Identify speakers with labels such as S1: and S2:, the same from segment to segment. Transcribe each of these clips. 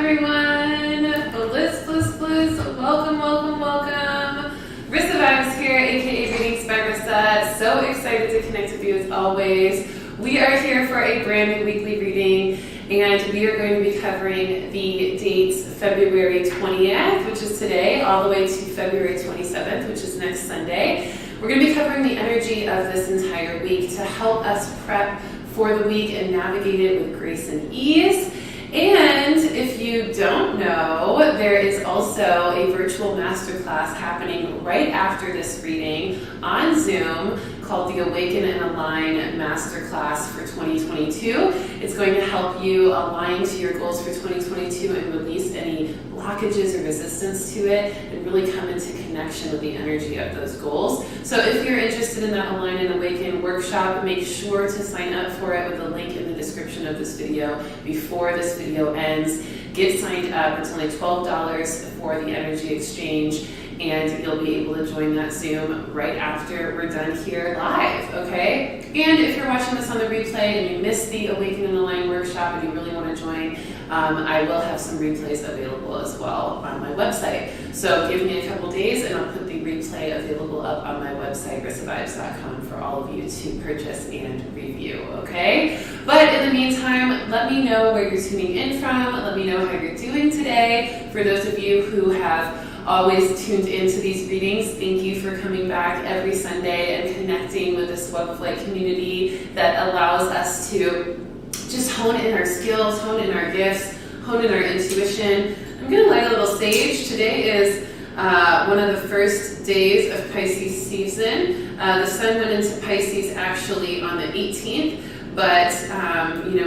S1: everyone. Bliss, bliss, bliss. Welcome, welcome, welcome. Rissa vibes here, aka Readings by Rissa. So excited to connect with you as always. We are here for a brand new weekly reading, and we are going to be covering the dates February 20th, which is today, all the way to February 27th, which is next Sunday. We're going to be covering the energy of this entire week to help us prep for the week and navigate it with grace and ease. And if you don't know, there is also a virtual masterclass happening right after this reading on Zoom called the Awaken Align Masterclass for 2022. It's going to help you align to your goals for 2022 and release any blockages or resistance to it and really come into connection with the energy of those goals. So if you're interested in that Align and Awaken workshop, make sure to sign up for it with the link in the description of this video before this video ends. Get signed up. It's only $12 for the energy exchange, and you'll be able to join that Zoom right after we're done here live, okay? And if you're watching this on the replay and you missed the Awaken and Align workshop and you really want to join, I will have some replays available as well on my website. So give me a couple days and I'll put the replay available up on my website, rissavibes.com, for all of you to purchase and review, okay? But in the meantime, let me know where you're tuning in from. Let me know how you're doing today. For those of you who have always tuned into these readings, thank you for coming back every Sunday and connecting with this Web of Light community that allows us to just hone in our skills, hone in our gifts, hone in our intuition. I'm going to light a little sage. Today is one of the first days of Pisces season. The sun went into Pisces actually on the 18th, but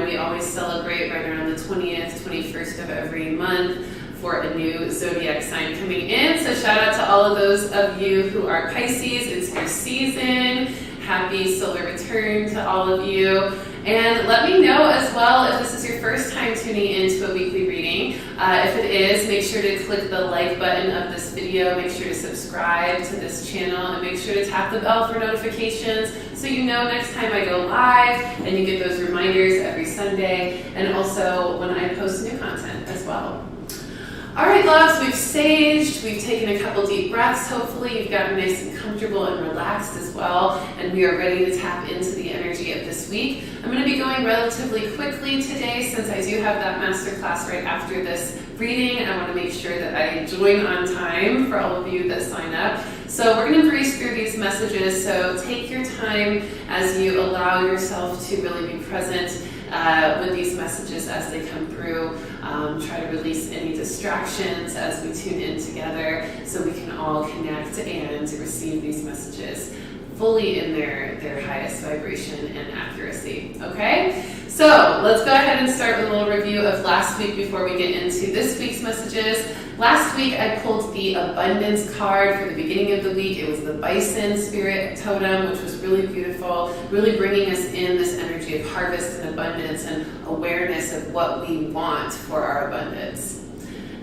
S1: we always celebrate right around the 20th, 21st of every month for a new zodiac sign coming in. So shout out to all of those of you who are Pisces. It's your season. Happy solar return to all of you. And let me know as well if this is your first time tuning into a weekly reading. If it is, make sure to click the like button of this video. Make sure to subscribe to this channel and make sure to tap the bell for notifications so you know next time I go live, and you get those reminders every Sunday, and also when I post new content as well. All right, loves, we've saged, we've taken a couple deep breaths. Hopefully you've gotten nice and comfortable and relaxed as well, and we are ready to tap into the energy of this week. I'm going to be going relatively quickly today since I do have that masterclass right after this reading. I want to make sure that I join on time for all of you that sign up. So we're going to breeze through these messages, so take your time as you allow yourself to really be present with these messages as they come through. Try to release any distractions as we tune in together so we can all connect and receive these messages fully in their highest vibration and accuracy, okay? So let's go ahead and start with a little review of last week before we get into this week's messages. Last week I pulled the abundance card for the beginning of the week. It was the bison spirit totem, which was really beautiful, really bringing us in this energy of harvest and abundance and awareness of what we want for our abundance.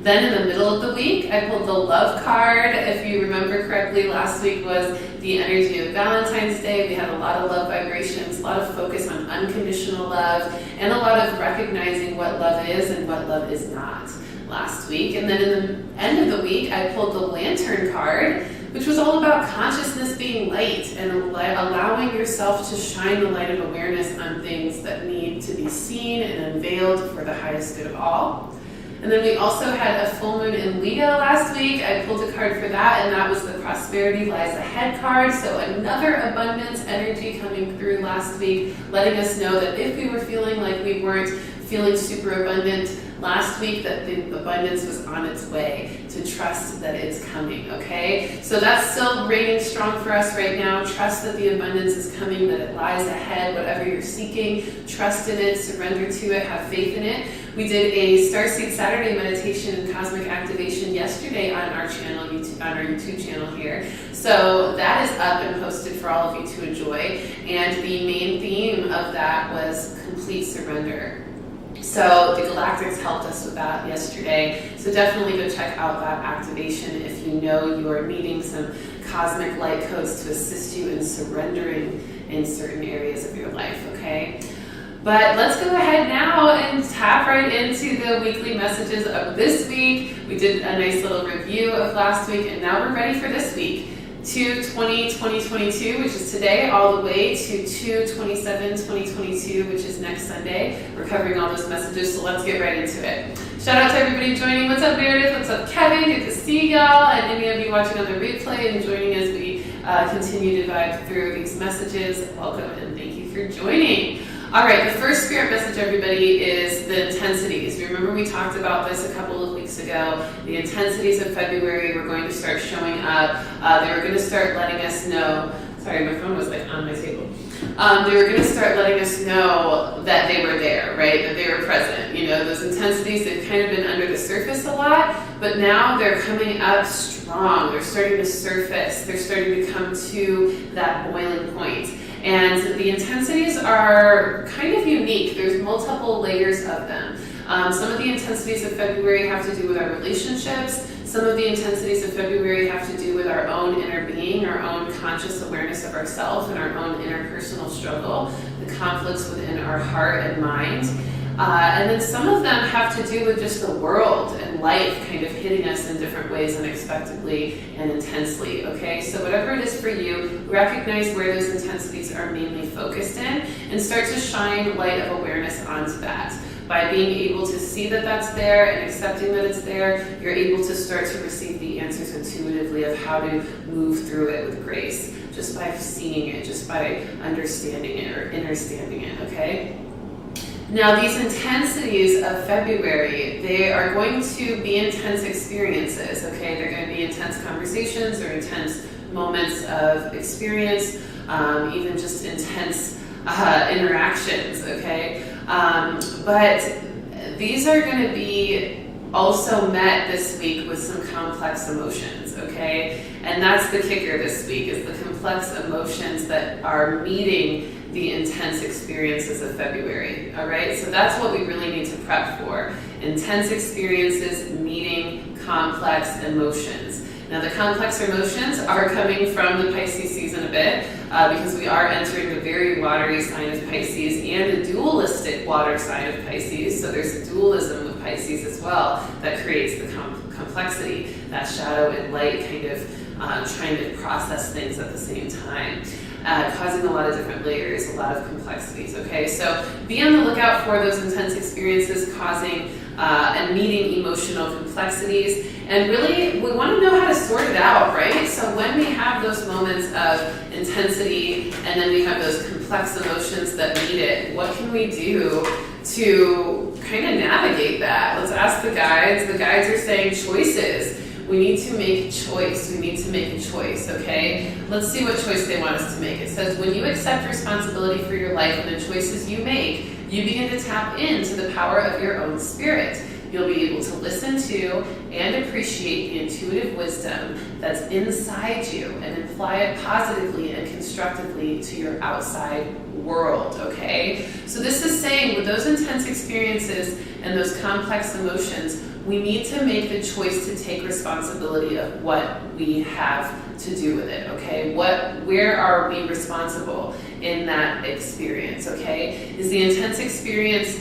S1: Then in the middle of the week, I pulled the love card. If you remember correctly, last week was the energy of Valentine's Day. We had a lot of love vibrations, a lot of focus on unconditional love, and a lot of recognizing what love is and what love is not last week. And then in the end of the week, I pulled the lantern card, which was all about consciousness being light and allowing yourself to shine the light of awareness on things that need to be seen and unveiled for the highest good of all. And then we also had a full moon in Leo last week. I pulled a card for that, and that was the Prosperity Lies Ahead card. So another abundance energy coming through last week, letting us know that if we were feeling like we weren't feeling super abundant last week, that the abundance was on its way, to trust that it's coming, okay? So that's still reigning strong for us right now. Trust that the abundance is coming, that it lies ahead, whatever you're seeking. Trust in it, surrender to it, have faith in it. We did a Starseed Saturday meditation and cosmic activation yesterday on our channel, on our YouTube channel here. So that is up and posted for all of you to enjoy. And the main theme of that was complete surrender. So the Galactics helped us with that yesterday. So definitely go check out that activation if you know you are needing some cosmic light codes to assist you in surrendering in certain areas of your life, okay? But let's go ahead now and tap right into the weekly messages of this week. We did a nice little review of last week, and now we're ready for this week. 2/20/2022, which is today, all the way to 2/27/2022, which is next Sunday. We're covering all those messages, so let's get right into it. Shout out to everybody joining. What's up, Meredith? What's up, Kevin? Good to see y'all. And any of you watching on the replay and joining as we continue to vibe through these messages, welcome and thank you for joining. All right, the first spirit message, everybody, is the intensities. Remember we talked about this a couple of weeks ago. The intensities of February were going to start showing up. They were going to start letting us know. Sorry, my phone was like on my table. They were going to start letting us know that they were there, right? That they were present. You know, those intensities, they've kind of been under the surface a lot, but now they're coming up strong. They're starting to surface. They're starting to come to that boiling point. And the intensities are kind of unique. There's multiple layers of them. Some of the intensities of February have to do with our relationships. Some of the intensities of February have to do with our own inner being, our own conscious awareness of ourselves, and our own interpersonal struggle, the conflicts within our heart and mind. And then some of them have to do with just the world and life kind of hitting us in different ways unexpectedly and intensely, okay? So whatever it is for you, recognize where those intensities are mainly focused in and start to shine light of awareness onto that. By being able to see that that's there and accepting that it's there, you're able to start to receive the answers intuitively of how to move through it with grace, just by seeing it, just by understanding it or understanding it, okay? Now, these intensities of February, they are going to be intense experiences, okay? They're going to be intense conversations or intense moments of experience, even just intense interactions, okay? But these are going to be also met this week with some complex emotions, okay? And that's the kicker this week, is the complex emotions that are meeting the intense experiences of February, all right? So that's what we really need to prep for. Intense experiences meeting complex emotions. Now the complex emotions are coming from the Pisces season a bit, because we are entering the very watery sign of Pisces and the dualistic water sign of Pisces. So there's a dualism with Pisces as well that creates the complexity, that shadow and light kind of trying to process things at the same time. Causing a lot of different layers, a lot of complexities, okay? So be on the lookout for those intense experiences causing and meeting emotional complexities. And really, we want to know how to sort it out, right? So when we have those moments of intensity and then we have those complex emotions that meet it, what can we do to kind of navigate that? Let's ask the guides. The guides are saying choices. We need to make a choice. We need to make a choice, okay? Let's see what choice they want us to make. It says, when you accept responsibility for your life and the choices you make, you begin to tap into the power of your own spirit. You'll be able to listen to and appreciate the intuitive wisdom that's inside you and apply it positively and constructively to your outside world, okay? So this is saying with those intense experiences and those complex emotions, we need to make the choice to take responsibility of what we have to do with it, okay? Where are we responsible in that experience, okay? Is the intense experience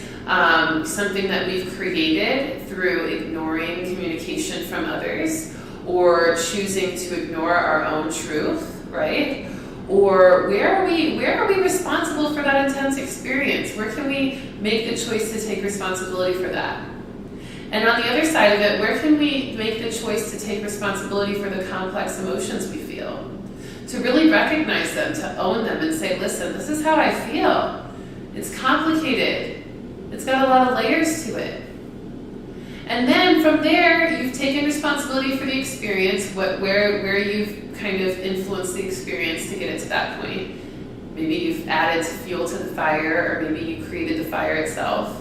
S1: something that we've created through ignoring communication from others or choosing to ignore our own truth, right? Or where are we responsible for that intense experience? Where can we make the choice to take responsibility for that? And on the other side of it, where can we make the choice to take responsibility for the complex emotions we feel? To really recognize them, to own them and say, listen, this is how I feel. It's complicated. It's got a lot of layers to it. And then from there, you've taken responsibility for the experience, where you've kind of influenced the experience to get it to that point. Maybe you've added fuel to the fire, or maybe you created the fire itself.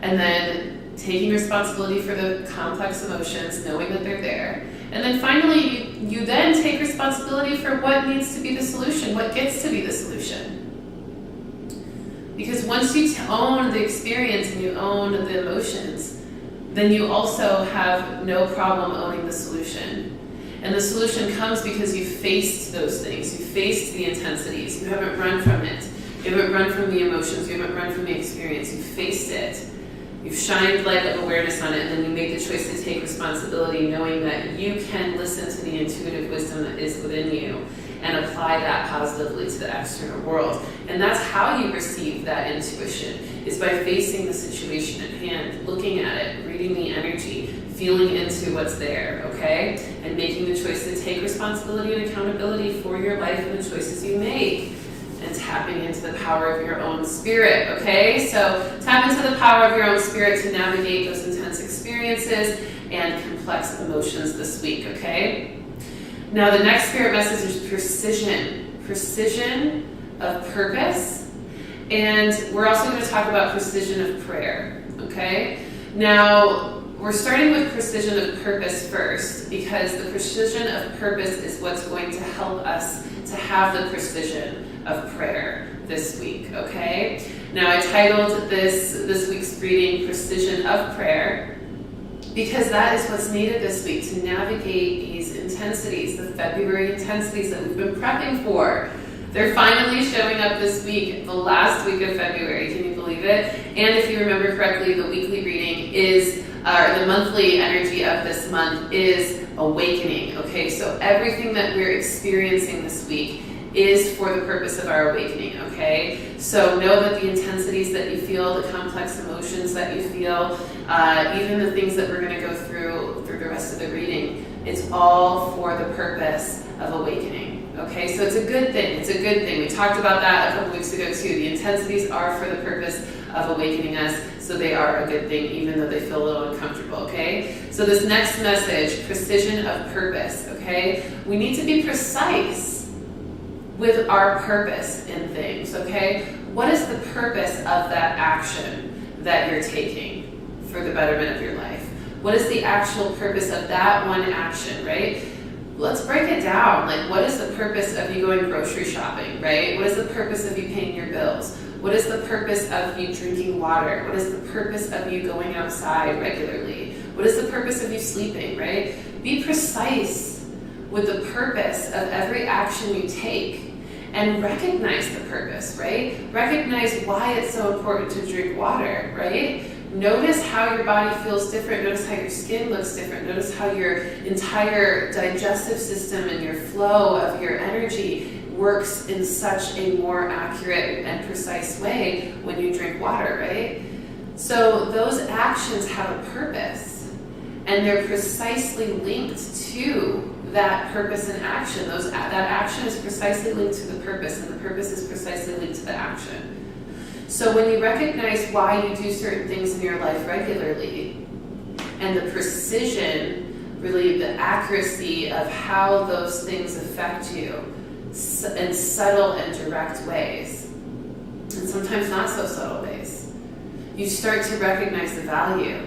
S1: And then taking responsibility for the complex emotions, knowing that they're there. And then finally, you then take responsibility for what needs to be the solution, what gets to be the solution. Because once you own the experience and you own the emotions, then you also have no problem owning the solution. And the solution comes because you faced those things, you faced the intensities, you haven't run from it. You haven't run from the emotions. You haven't run from the experience. You've faced it. You've shined light of awareness on it, and then you made the choice to take responsibility, knowing that you can listen to the intuitive wisdom that is within you and apply that positively to the external world. And that's how you receive that intuition, is by facing the situation at hand, looking at it, reading the energy, feeling into what's there, okay? And making the choice to take responsibility and accountability for your life and the choices you make. And tapping into the power of your own spirit, okay? So tap into the power of your own spirit to navigate those intense experiences and complex emotions this week, okay? Now the next spirit message is precision. Precision of purpose. And we're also going to talk about precision of prayer, okay? Now, we're starting with precision of purpose first, because the precision of purpose is what's going to help us to have the precision of prayer this week, okay? Now I titled this week's reading Precision of Prayer, because that is what's needed this week to navigate these intensities, the February intensities that we've been prepping for. They're finally showing up this week, the last week of February. Can you believe it? And if you remember correctly, the weekly reading is, the monthly energy of this month is awakening, okay? So everything that we're experiencing this week is for the purpose of our awakening, okay? So know that the intensities that you feel, the complex emotions that you feel, even the things that we're going to go through the rest of the reading, it's all for the purpose of awakening, okay? So it's a good thing. It's a good thing. We talked about that a couple weeks ago too. The intensities are for the purpose of awakening us, so they are a good thing, even though they feel a little uncomfortable, okay? So this next message, precision of purpose, okay? We need to be precise with our purpose in things, okay? What is the purpose of that action that you're taking for the betterment of your life? What is the actual purpose of that one action, right? Let's break it down. Like, what is the purpose of you going grocery shopping, right? What is the purpose of you paying your bills? What is the purpose of you drinking water? What is the purpose of you going outside regularly? What is the purpose of you sleeping, right? Be precise with the purpose of every action you take. And recognize the purpose, right? Recognize why it's so important to drink water, right? Notice how your body feels different. Notice how your skin looks different. Notice how your entire digestive system and your flow of your energy works in such a more accurate and precise way when you drink water, right? So those actions have a purpose, and they're precisely linked to that purpose and action. That action is precisely linked to the purpose, and the purpose is precisely linked to the action. So when you recognize why you do certain things in your life regularly, and the precision, really the accuracy of how those things affect you in subtle and direct ways, and sometimes not so subtle ways, you start to recognize the value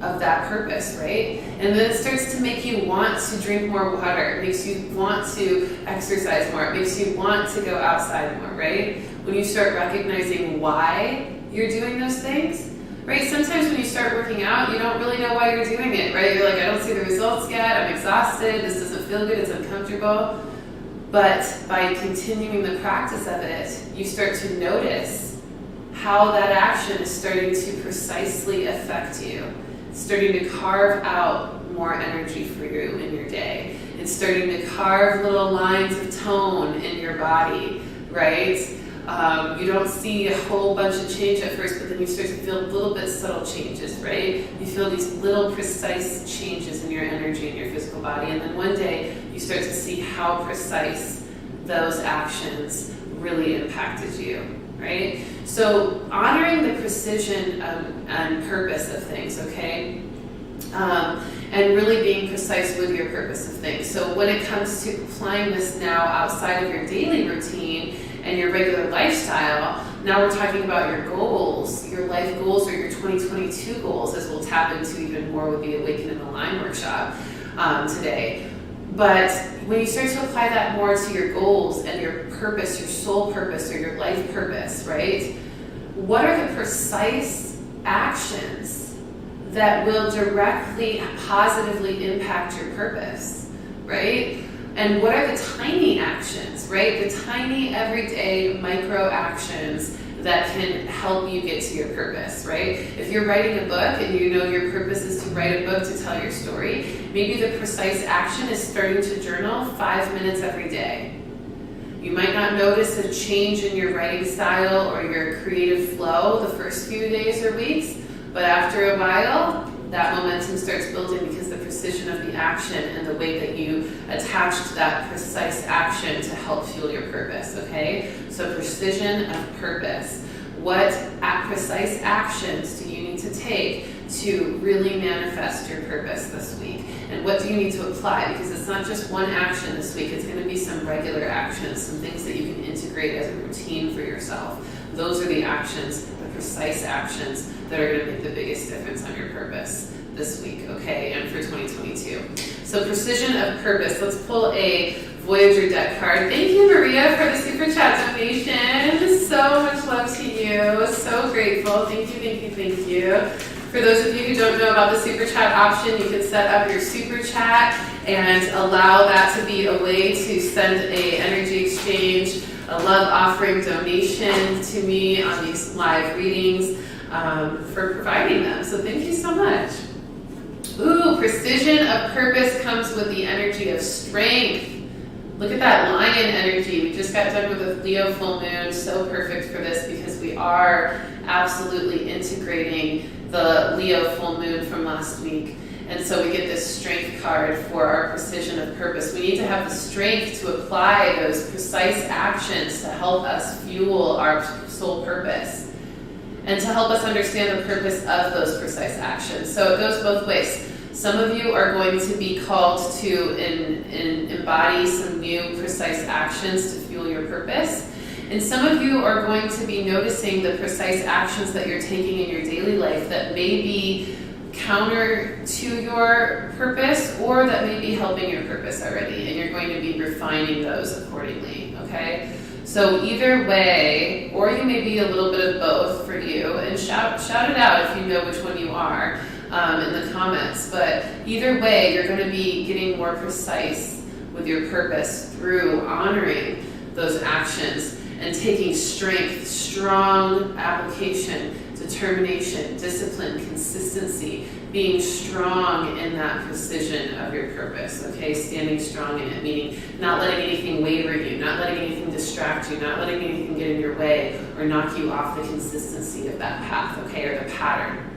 S1: of that purpose, right? And then it starts to make you want to drink more water. It makes you want to exercise more. It makes you want to go outside more, right? When you start recognizing why you're doing those things, right? Sometimes when you start working out, you don't really know why you're doing it, right? You're like, I don't see the results yet. I'm exhausted. This doesn't feel good. It's uncomfortable. But by continuing the practice of it, you start to notice how that action is starting to precisely affect you. Starting to carve out more energy for you in your day. It's starting to carve little lines of tone in your body, right? You don't see a whole bunch of change at first, but then you start to feel a little bit subtle changes, right? You feel these little precise changes in your energy in your physical body, and then one day you start to see how precise those actions really impacted you. Right? So honoring the precision and purpose of things, okay? And really being precise with your purpose of things. So when it comes to applying this now outside of your daily routine and your regular lifestyle, now we're talking about your goals, your life goals, or your 2022 goals, as we'll tap into even more with the Awaken Align workshop today. But when you start to apply that more to your goals and your purpose, your soul purpose, or your life purpose, right? What are the precise actions that will directly, positively impact your purpose, right? And what are the tiny actions, right? The tiny, everyday, micro actions that can help you get to your purpose, right? If you're writing a book and you know your purpose is to write a book to tell your story, maybe the precise action is starting to journal 5 minutes every day. You might not notice a change in your writing style or your creative flow the first few days or weeks, but after a while, that momentum starts building because the precision of the action and the way that you attached that precise action to help fuel your purpose, okay? So precision of purpose. What precise actions do you need to take to really manifest your purpose this week? And what do you need to apply? Because it's not just one action this week, it's going to be some regular actions, some things that you can integrate as a routine for yourself. Those are the actions, the precise actions that are going to make the biggest difference on your purpose this week, okay, and for 2022. So precision of purpose. Let's pull a Voyager deck card. Thank you, Maria, for the super chat donation. So much love to you. So grateful. Thank you, thank you, thank you. For those of you who don't know about the super chat option, you can set up your super chat and allow that to be a way to send a energy exchange, a love offering donation to me on these live readings for providing them. So thank you so much. Ooh, precision of purpose comes with the energy of strength. Look at that lion energy. We just got done with a Leo full moon. So perfect for this because we are absolutely integrating the Leo full moon from last week. And so we get this strength card for our precision of purpose. We need to have the strength to apply those precise actions to help us fuel our soul purpose and to help us understand the purpose of those precise actions. So it goes both ways. Some of you are going to be called to embody some new precise actions to fuel your purpose. And some of you are going to be noticing the precise actions that you're taking in your daily life that may be counter to your purpose or that may be helping your purpose already. And you're going to be refining those accordingly, okay? So either way, or you may be a little bit of both for you, and shout it out if you know which one you are in the comments. But either way, you're going to be getting more precise with your purpose through honoring those actions and taking strength, strong application, determination, discipline, consistency, being strong in that precision of your purpose, okay? Standing strong in it, meaning not letting anything waver you, not letting anything distract you, not letting anything get in your way or knock you off the consistency of that path, okay, or the pattern.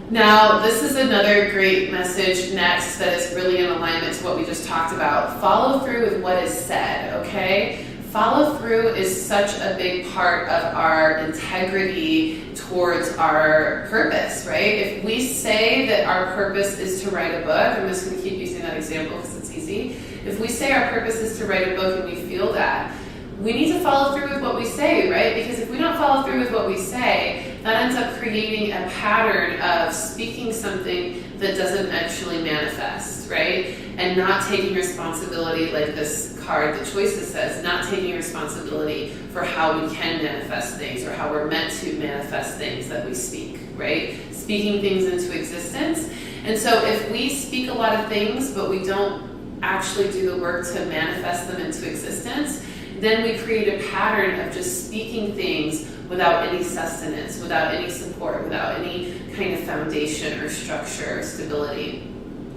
S1: Now, this is another great message next that is really in alignment to what we just talked about. Follow through with what is said, okay? Follow through is such a big part of our integrity towards our purpose, right? If we say that our purpose is to write a book, I'm just going to keep using that example because it's easy. If we say our purpose is to write a book and we feel that, we need to follow through with what we say, right? Because if we don't follow through with what we say, that ends up creating a pattern of speaking something that doesn't actually manifest, right? And not taking responsibility, like this card, the choices says, not taking responsibility for how we can manifest things or how we're meant to manifest things that we speak, right? Speaking things into existence. And so if we speak a lot of things, but we don't actually do the work to manifest them into existence, then we create a pattern of just speaking things without any sustenance, without any support, without any kind of foundation or structure or stability.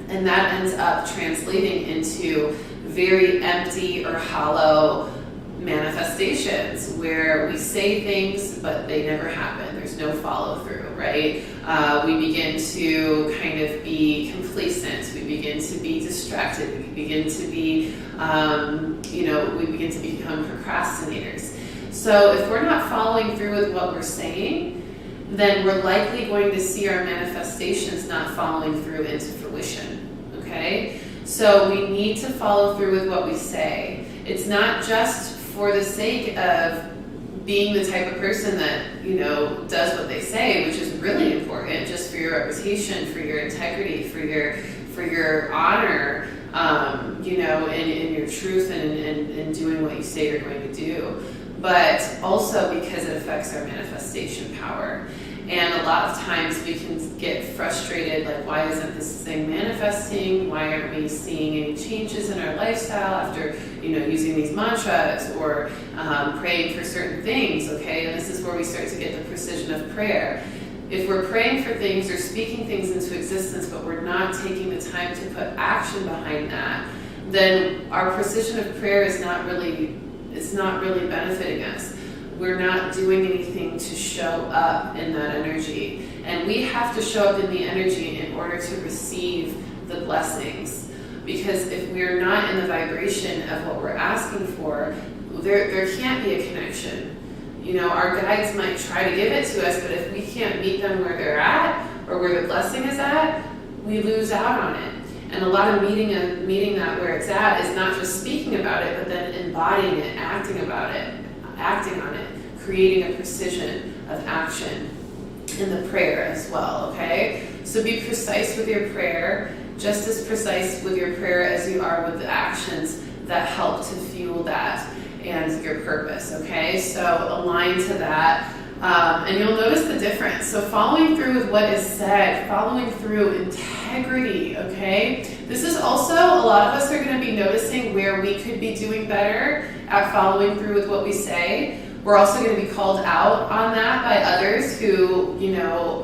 S1: And that ends up translating into very empty or hollow manifestations where we say things but they never happen. There's no follow through, right? We begin to kind of be complacent. We begin to be distracted. We begin to be, we begin to become procrastinators. So if we're not following through with what we're saying, then we're likely going to see our manifestations not following through into fruition, okay? So we need to follow through with what we say. It's not just for the sake of being the type of person that, does what they say, which is really important just for your reputation, for your integrity, for your honor, in your truth and doing what you say you're going to do. But also because it affects our manifestation power. And a lot of times we can get frustrated, like, why isn't this thing manifesting? Why aren't we seeing any changes in our lifestyle after, using these mantras or praying for certain things, okay? And this is where we start to get the precision of prayer. If we're praying for things or speaking things into existence, but we're not taking the time to put action behind that, then our precision of prayer is not really benefiting us. We're not doing anything to show up in that energy. And we have to show up in the energy in order to receive the blessings. Because if we're not in the vibration of what we're asking for, there can't be a connection. Our guides might try to give it to us, but if we can't meet them where they're at or where the blessing is at, we lose out on it. And a lot of meeting that where it's at is not just speaking about it, but then embodying it, acting on it, creating a precision of action in the prayer as well, okay? So be precise with your prayer, just as precise with your prayer as you are with the actions that help to fuel that and your purpose, okay? So align to that, and you'll notice the difference. So following through with what is said, following through, integrity, okay? This is also, a lot of us are going to be noticing where we could be doing better at following through with what we say. We're also going to be called out on that by others who,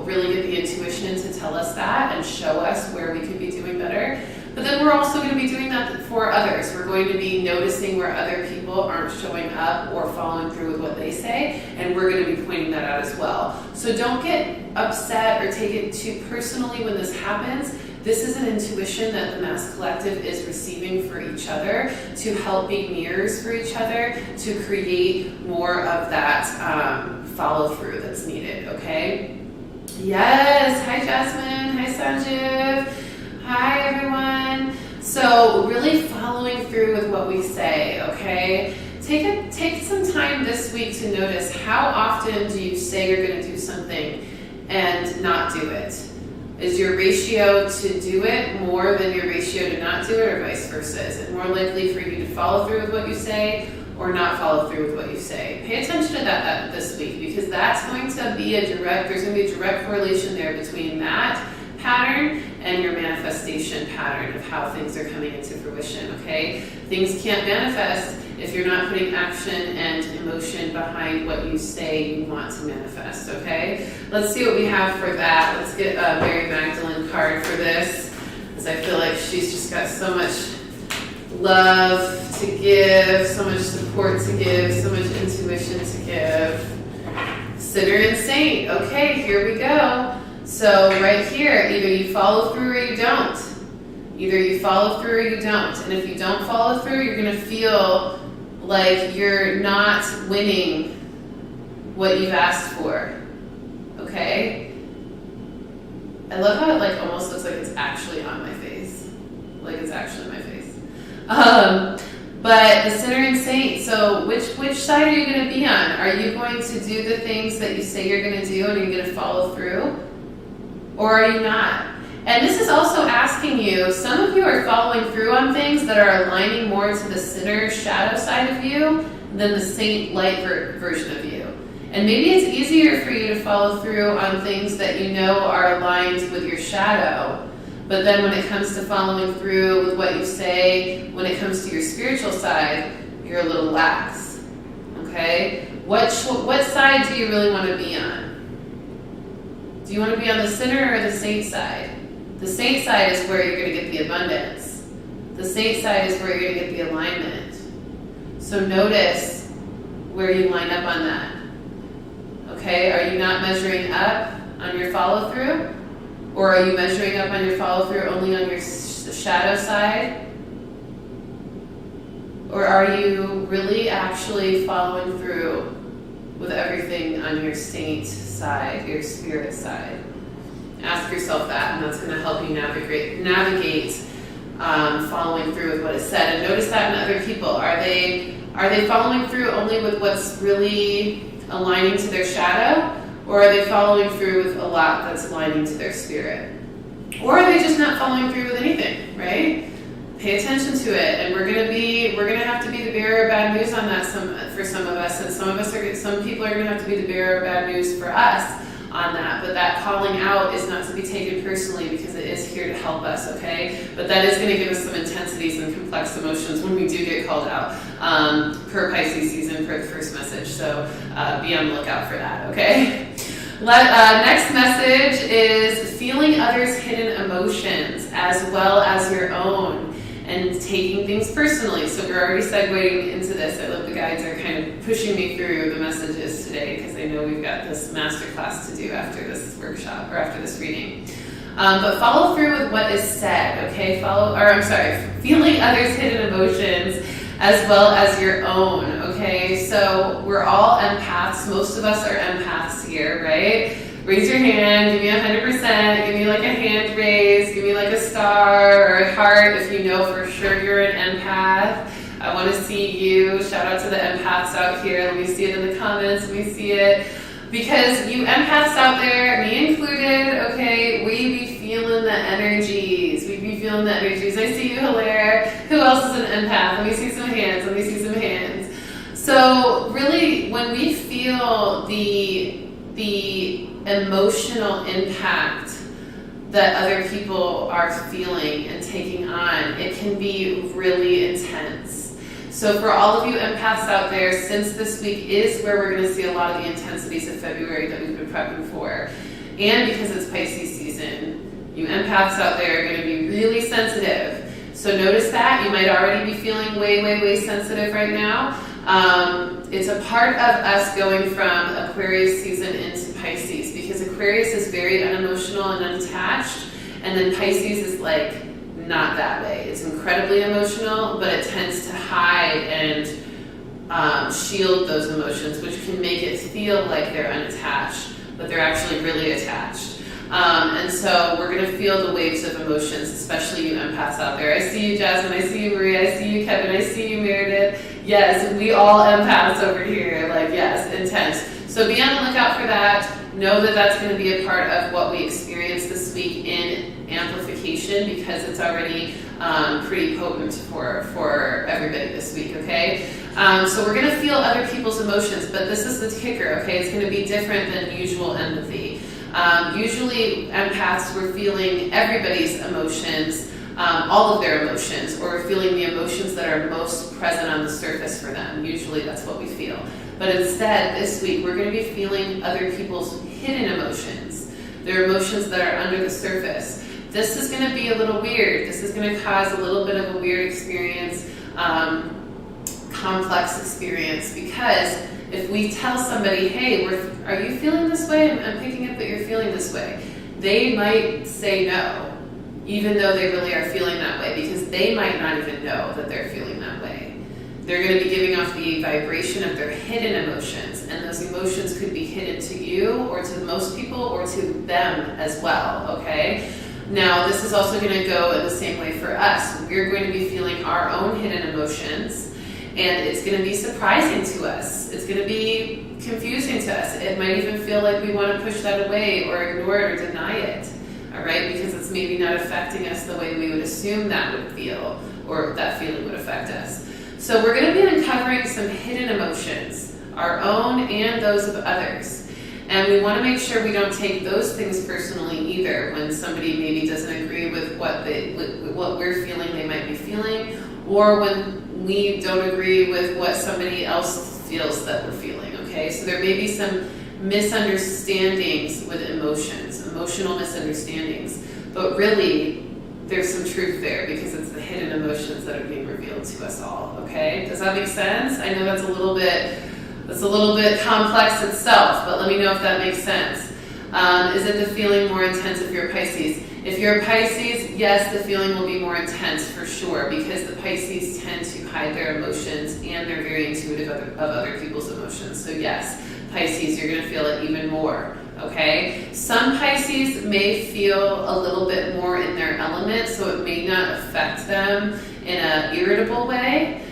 S1: really get the intuition to tell us that and show us where we could be doing better. But then we're also going to be doing that for others. We're going to be noticing where other people aren't showing up or following through with what they say, and we're going to be pointing that out as well. So don't get upset or take it too personally when this happens. This is an intuition that the Mass Collective is receiving for each other to help be mirrors for each other, to create more of that follow through that's needed, okay? Yes, hi Jasmine, hi Sanjiv. Hi everyone. So really following through with what we say, okay? Take some time this week to notice how often do you say you're going to do something and not do it. Is your ratio to do it more than your ratio to not do it, or vice versa? Is it more likely for you to follow through with what you say or not follow through with what you say? Pay attention to that this week, because that's going to be there's going to be a direct correlation there between that pattern and your manifestation pattern of how things are coming into fruition, okay? Things can't manifest if you're not putting action and emotion behind what you say you want to manifest, okay? Let's see what we have for that. Let's get a Mary Magdalene card for this, because I feel like she's just got so much love to give, so much support to give, so much intuition to give. Sinner and Saint. Okay, here we go. So right here, either you follow through or you don't. Either you follow through or you don't. And if you don't follow through, you're going to feel like you're not winning what you've asked for. Okay? I love how it like almost looks like it's actually on my face. Like it's actually my face. But the Sinner and Saint, so which side are you going to be on? Are you going to do the things that you say you're going to do and you're going to follow through? Or are you not? And this is also asking you, some of you are following through on things that are aligning more to the sinner shadow side of you than the saint light version of you. And maybe it's easier for you to follow through on things that you know are aligned with your shadow. But then when it comes to following through with what you say, when it comes to your spiritual side, you're a little lax. Okay? What side do you really want to be on? Do you want to be on the sinner or the saint side? The saint side is where you're going to get the abundance. The saint side is where you're going to get the alignment. So notice where you line up on that. Okay, are you not measuring up on your follow through? Or are you measuring up on your follow through only on your shadow side? Or are you really actually following through with everything on your saint side, your spirit side? Ask yourself that, and that's going to help you navigate following through with what is said. And notice that in other people. Are they following through only with what's really aligning to their shadow, or are they following through with a lot that's aligning to their spirit? Or are they just not following through with anything, right? Pay attention to it, and we're gonna have to be the bearer of bad news on that for some of us, and some people are gonna have to be the bearer of bad news for us on that. But that calling out is not to be taken personally because it is here to help us, okay? But that is going to give us some intensities and complex emotions when we do get called out per Pisces season for the first message. So be on the lookout for that, okay? Next message is feeling others' hidden emotions as well as your own and taking things personally. So we're already segueing into this. I love the guides are kind of pushing me through the messages today because they know we've got this masterclass to do after this workshop or after this reading. But follow through with what is said, okay? Feeling others' hidden emotions as well as your own, okay? So we're all empaths. Most of us are empaths here, right? Raise your hand, give me 100%, give me like a hand raise, give me like a star or a heart if you know for sure you're an empath. I want to see you. Shout out to the empaths out here. Let me see it in the comments. Let me see it. Because you empaths out there, me included, okay, we be feeling the energies. We be feeling the energies. I see you, Hilaire. Who else is an empath? Let me see some hands. Let me see some hands. So really, when we feel the emotional impact that other people are feeling and taking on, it can be really intense. So for all of you empaths out there, since this week is where we're going to see a lot of the intensities of February that we've been prepping for, and because it's Pisces season, you empaths out there are going to be really sensitive. So notice that. You might already be feeling way, way, way sensitive right now. It's a part of us going from Aquarius season into Pisces because Aquarius is very unemotional and unattached, and then Pisces is like not that way. It's incredibly emotional, but it tends to hide and shield those emotions, which can make it feel like they're unattached, but they're actually really attached. And so we're going to feel the waves of emotions, especially you empaths out there. I see you, Jasmine. I see you, Maria. I see you, Kevin. I see you, Meredith. Yes, we all empaths over here. Like, yes, intense. So be on the lookout for that. Know that that's going to be a part of what we experience this week in amplification because it's already pretty potent for everybody this week, okay? So we're going to feel other people's emotions, but this is the kicker, okay? It's going to be different than usual empathy. Usually empaths, we're feeling everybody's emotions, all of their emotions, or we're feeling the emotions that are most present on the surface for them. Usually that's what we feel. But instead, this week, we're going to be feeling other people's hidden emotions, their emotions that are under the surface. This is going to be a little weird. This is going to cause a little bit of a weird experience, complex experience, because if we tell somebody, hey, are you feeling this way? I'm picking up that you're feeling this way. They might say no, even though they really are feeling that way, because they might not even know that they're feeling that way. They're going to be giving off the vibration of their hidden emotions, and those emotions could be hidden to you or to most people or to them as well, okay? Now, this is also going to go in the same way for us. We're going to be feeling our own hidden emotions, and it's going to be surprising to us. It's going to be confusing to us. It might even feel like we want to push that away or ignore it or deny it, all right? Because it's maybe not affecting us the way we would assume that would feel or that feeling would affect us. So we're going to be uncovering some hidden emotions, our own and those of others. And we want to make sure we don't take those things personally either when somebody maybe doesn't agree with what we're feeling they might be feeling, or when we don't agree with what somebody else feels that we're feeling, okay? So there may be some misunderstandings with emotions, emotional misunderstandings, but really there's some truth there because it's the hidden emotions that are being revealed to us all, okay? Does that make sense? I know that's a little bit complex itself, but let me know if that makes sense. Is it the feeling more intense if you're a Pisces? If you're a Pisces, yes, the feeling will be more intense for sure because the Pisces tend to hide their emotions and they're very intuitive of other people's emotions. So yes, Pisces, you're going to feel it even more. Okay, some Pisces may feel a little bit more in their element, so it may not affect them in an irritable way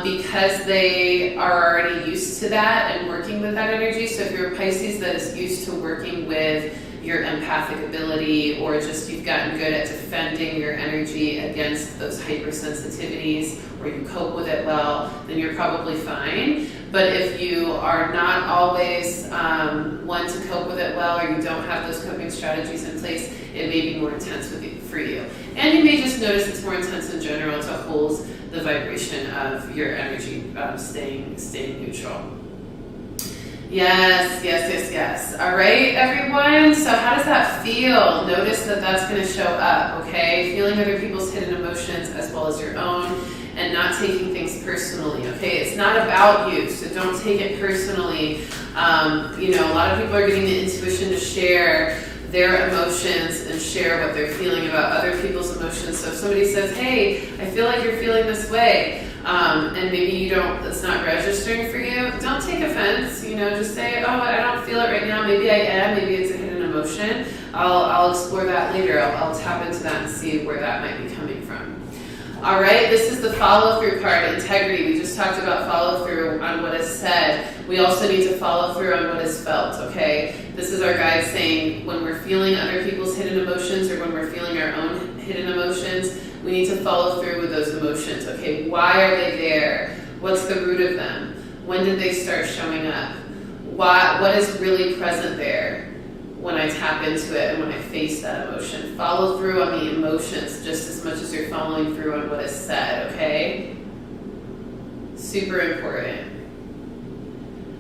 S1: because they are already used to that and working with that energy. So if you're a Pisces that is used to working with your empathic ability, or just you've gotten good at defending your energy against those hypersensitivities, or you cope with it well, then you're probably fine. But if you are not always one to cope with it well, or you don't have those coping strategies in place, it may be more intense for you. And you may just notice it's more intense in general to hold the vibration of your energy staying neutral. Yes. All right, everyone. So how does that feel? Notice that that's going to show up, okay? Feeling other people's hidden emotions as well as your own, and not taking things personally, okay? It's not about you, so don't take it personally. A lot of people are getting the intuition to share their emotions and share what they're feeling about other people's emotions. So if somebody says, hey, I feel like you're feeling this way, and maybe it's not registering for you, don't take offense. Just say, oh, I don't feel it right now. Maybe I am. Maybe it's a hidden emotion. I'll explore that later. I'll tap into that and see where that might be coming from. All right, this is the follow-through card, integrity. We just talked about follow-through on what is said. We also need to follow through on what is felt, okay? This is our guide saying when we're feeling other people's hidden emotions, or when we're feeling our own hidden emotions, we need to follow through with those emotions, okay? Why are they there? What's the root of them? When did they start showing up? What is really present there when I tap into it and when I face that emotion? Follow through on the emotions just as much as you're following through on what is said, okay? Super important.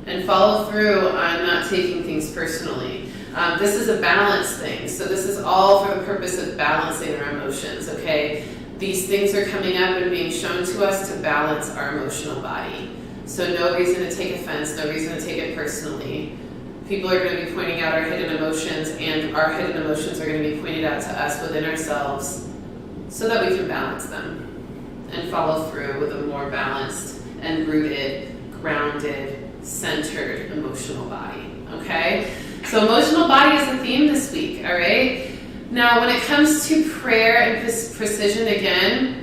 S1: And follow through on not taking things personally. This is a balance thing. So this is all for the purpose of balancing our emotions, okay? These things are coming up and being shown to us to balance our emotional body. So no reason to take offense, no reason to take it personally. People are going to be pointing out our hidden emotions, and our hidden emotions are going to be pointed out to us within ourselves so that we can balance them and follow through with a more balanced and rooted, grounded, centered emotional body, okay? So emotional body is the theme this week, all right? Now, when it comes to prayer and precision again,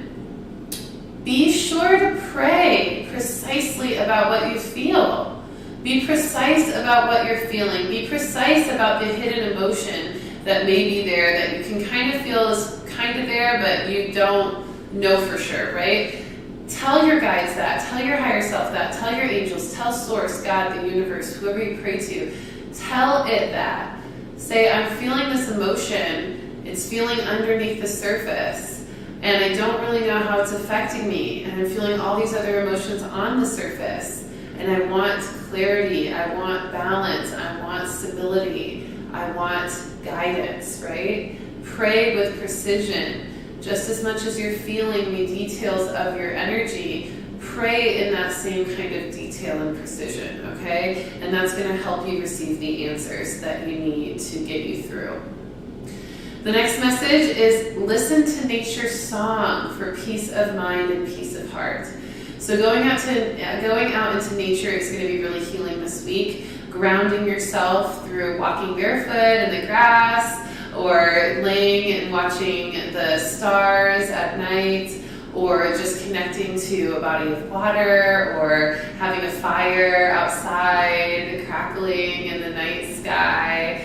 S1: be sure to pray precisely about what you feel. Be precise about what you're feeling. Be precise about the hidden emotion that may be there, that you can kind of feel is kind of there, but you don't know for sure, right? Tell your guides that. Tell your higher self that. Tell your angels. Tell Source, God, the universe, whoever you pray to. Tell it that. Say, I'm feeling this emotion. It's feeling underneath the surface, and I don't really know how it's affecting me, and I'm feeling all these other emotions on the surface, and I want clarity, I want balance, I want stability, I want guidance, right? Pray with precision. Just as much as you're feeling the details of your energy, pray in that same kind of detail and precision, okay? And that's going to help you receive the answers that you need to get you through. The next message is listen to nature's song for peace of mind and peace of heart. So going out into nature is going to be really healing this week. Grounding yourself through walking barefoot in the grass, or laying and watching the stars at night, or just connecting to a body of water, or having a fire outside, crackling in the night sky.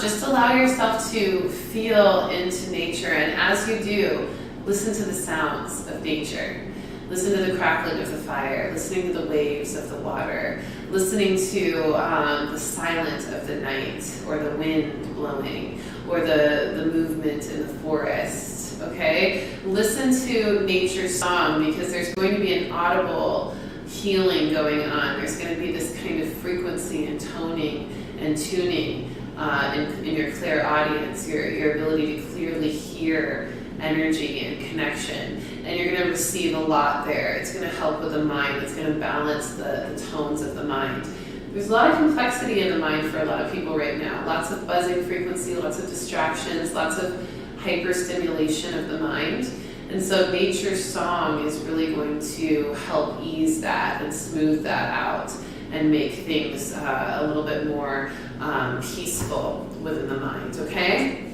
S1: Just allow yourself to feel into nature, and as you do, listen to the sounds of nature. Listen to the crackling of the fire, listening to the waves of the water, listening to the silence of the night, or the wind blowing, or the movement in the forest, okay? Listen to nature's song, because there's going to be an audible healing going on. There's going to be this kind of frequency and toning and tuning in your clairaudience, your ability to clearly hear energy and connection. And you're going to receive a lot there. It's going to help with the mind. It's going to balance the tones of the mind. There's a lot of complexity in the mind for a lot of people right now. Lots of buzzing frequency, lots of distractions, lots of hyperstimulation of the mind. And so nature's song is really going to help ease that and smooth that out and make things a little bit more peaceful within the mind, okay?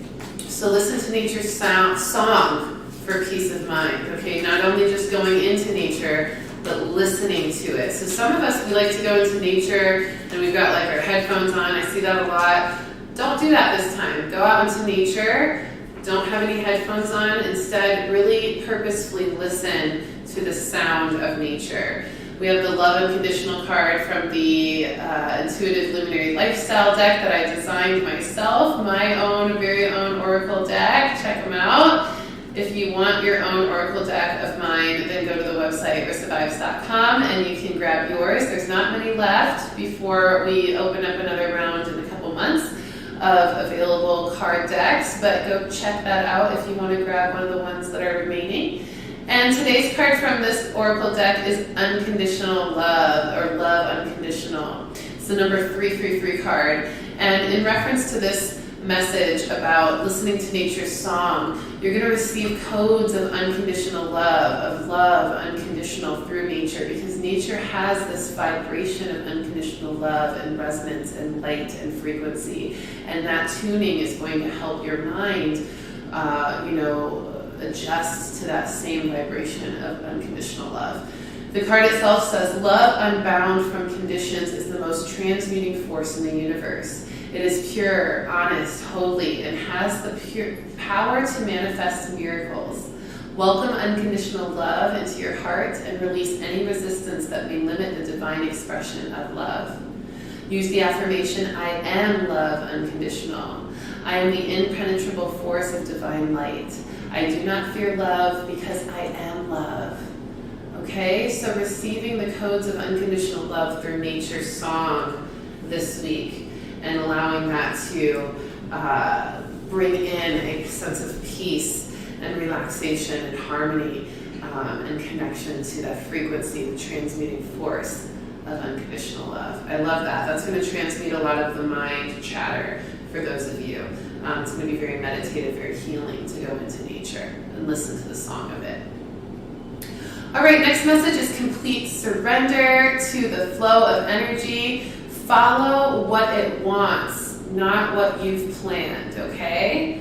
S1: So listen to nature's song for peace of mind, okay? Not only just going into nature, but listening to it. So some of us, we like to go into nature and we've got like our headphones on. I see that a lot. Don't do that this time. Go out into nature. Don't have any headphones on. Instead, really purposefully listen to the sound of nature. We have the Love Unconditional card from the Intuitive Luminary Lifestyle deck that I designed myself, my own very own oracle deck. Check them out. If you want your own oracle deck of mine, then go to the website rissavibes.com and you can grab yours. There's not many left before we open up another round in a couple months of available card decks, but go check that out if you want to grab one of the ones that are remaining. And today's card from this oracle deck is Unconditional Love, or Love Unconditional. It's the number 333 card. And in reference to this message about listening to nature's song, you're going to receive codes of unconditional love, of love unconditional through nature, because nature has this vibration of unconditional love and resonance and light and frequency. And that tuning is going to help your mind, adjust to that same vibration of unconditional love. The card itself says, love unbound from conditions is the most transmuting force in the universe. It is pure, honest, holy, and has the pure power to manifest miracles. Welcome unconditional love into your heart and release any resistance that may limit the divine expression of love. Use the affirmation, I am love unconditional. I am the impenetrable force of divine light. I do not fear love because I am love. Okay, so receiving the codes of unconditional love through nature's song this week and allowing that to bring in a sense of peace and relaxation and harmony and connection to that frequency, the transmuting force of unconditional love. I love that. That's going to transmute a lot of the mind chatter for those of you. It's going to be very meditative, very healing to go into nature and listen to the song of it. All right, next message is complete surrender to the flow of energy. Follow what it wants, not what you've planned, okay?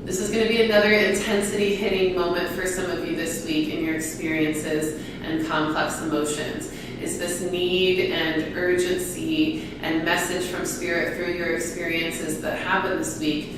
S1: This is going to be another intensity hitting moment for some of you this week in your experiences and complex emotions. Is this need and urgency and message from Spirit through your experiences that happen this week.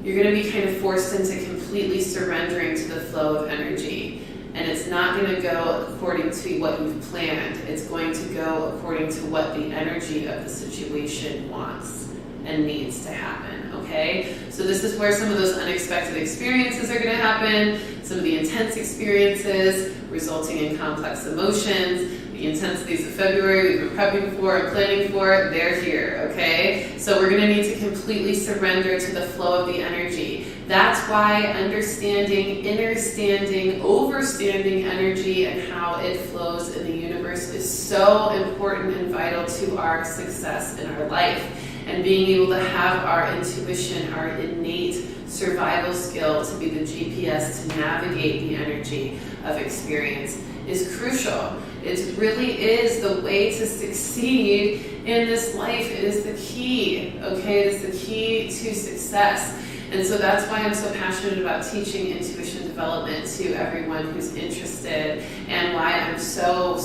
S1: You're going to be kind of forced into completely surrendering to the flow of energy. And it's not going to go according to what you've planned. It's going to go according to what the energy of the situation wants and needs to happen, okay? So this is where some of those unexpected experiences are going to happen, some of the intense experiences resulting in complex emotions, the intensities of February we've been prepping for and planning for, they're here, okay? So we're going to need to completely surrender to the flow of the energy. That's why understanding, understanding, overstanding energy and how it flows in the universe is so important and vital to our success in our life. And being able to have our intuition, our innate survival skill to be the GPS to navigate the energy of experience is crucial. It really is the way to succeed in this life. It is the key, okay? It is the key to success. And so that's why I'm so passionate about teaching intuition development to everyone who's interested, and why I'm so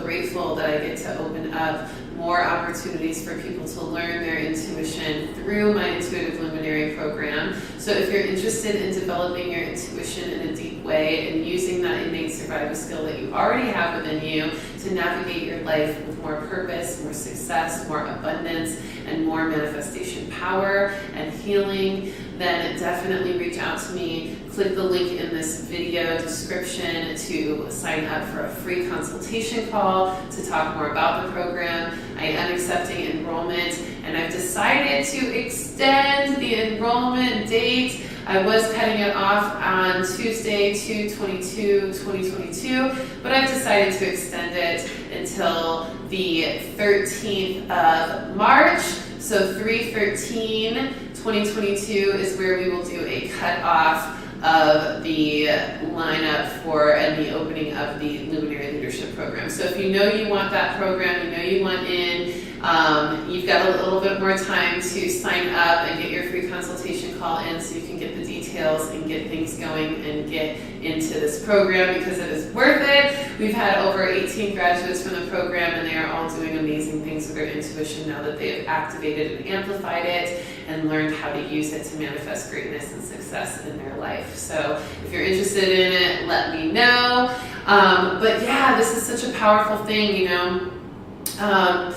S1: grateful that I get to open up more opportunities for people to learn their intuition through my Intuitive Luminary program. So if you're interested in developing your intuition in a deep way and using that innate survival skill that you already have within you to navigate your life with more purpose, more success, more abundance, and more manifestation power and healing, then definitely reach out to me. Click the link in this video description to sign up for a free consultation call to talk more about the program. I am accepting enrollment, and I've decided to extend the enrollment date. I was cutting it off on Tuesday, 2/22/2022, but I've decided to extend it until the 13th of March. So 3/13/2022 is where we will do a cutoff of the lineup for and the opening of the Luminary Leadership Program. So if you know you want that program, you know you want in, you've got a little bit more time to sign up and get your free consultation call in so you can get the details details and get things going and get into this program, because it is worth it. We've had over 18 graduates from the program, and they are all doing amazing things with their intuition now that they have activated and amplified it and learned how to use it to manifest greatness and success in their life. So if you're interested in it, let me know. But yeah, this is such a powerful thing, you know.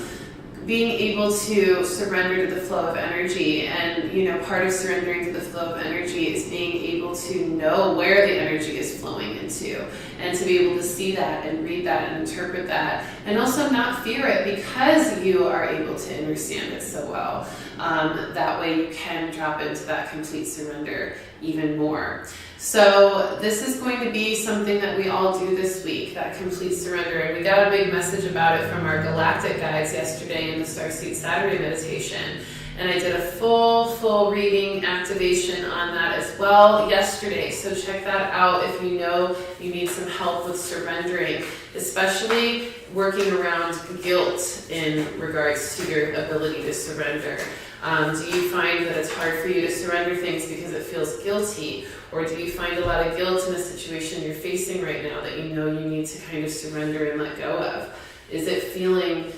S1: Being able to surrender to the flow of energy, and you know, part of surrendering to the flow of energy is being able to know where the energy is flowing into, and to be able to see that and read that and interpret that, and also not fear it because you are able to understand it so well. That way you can drop into that complete surrender even more. So this is going to be something that we all do this week, that complete surrender. And we got a big message about it from our galactic guides yesterday in the Starseed Saturday meditation. And I did a full reading activation on that as well yesterday. So check that out if you know you need some help with surrendering, especially working around guilt in regards to your ability to surrender. Do you find that it's hard for you to surrender things because it feels guilty? Or do you find a lot of guilt in a situation you're facing right now that you know you need to kind of surrender and let go of? Is it feeling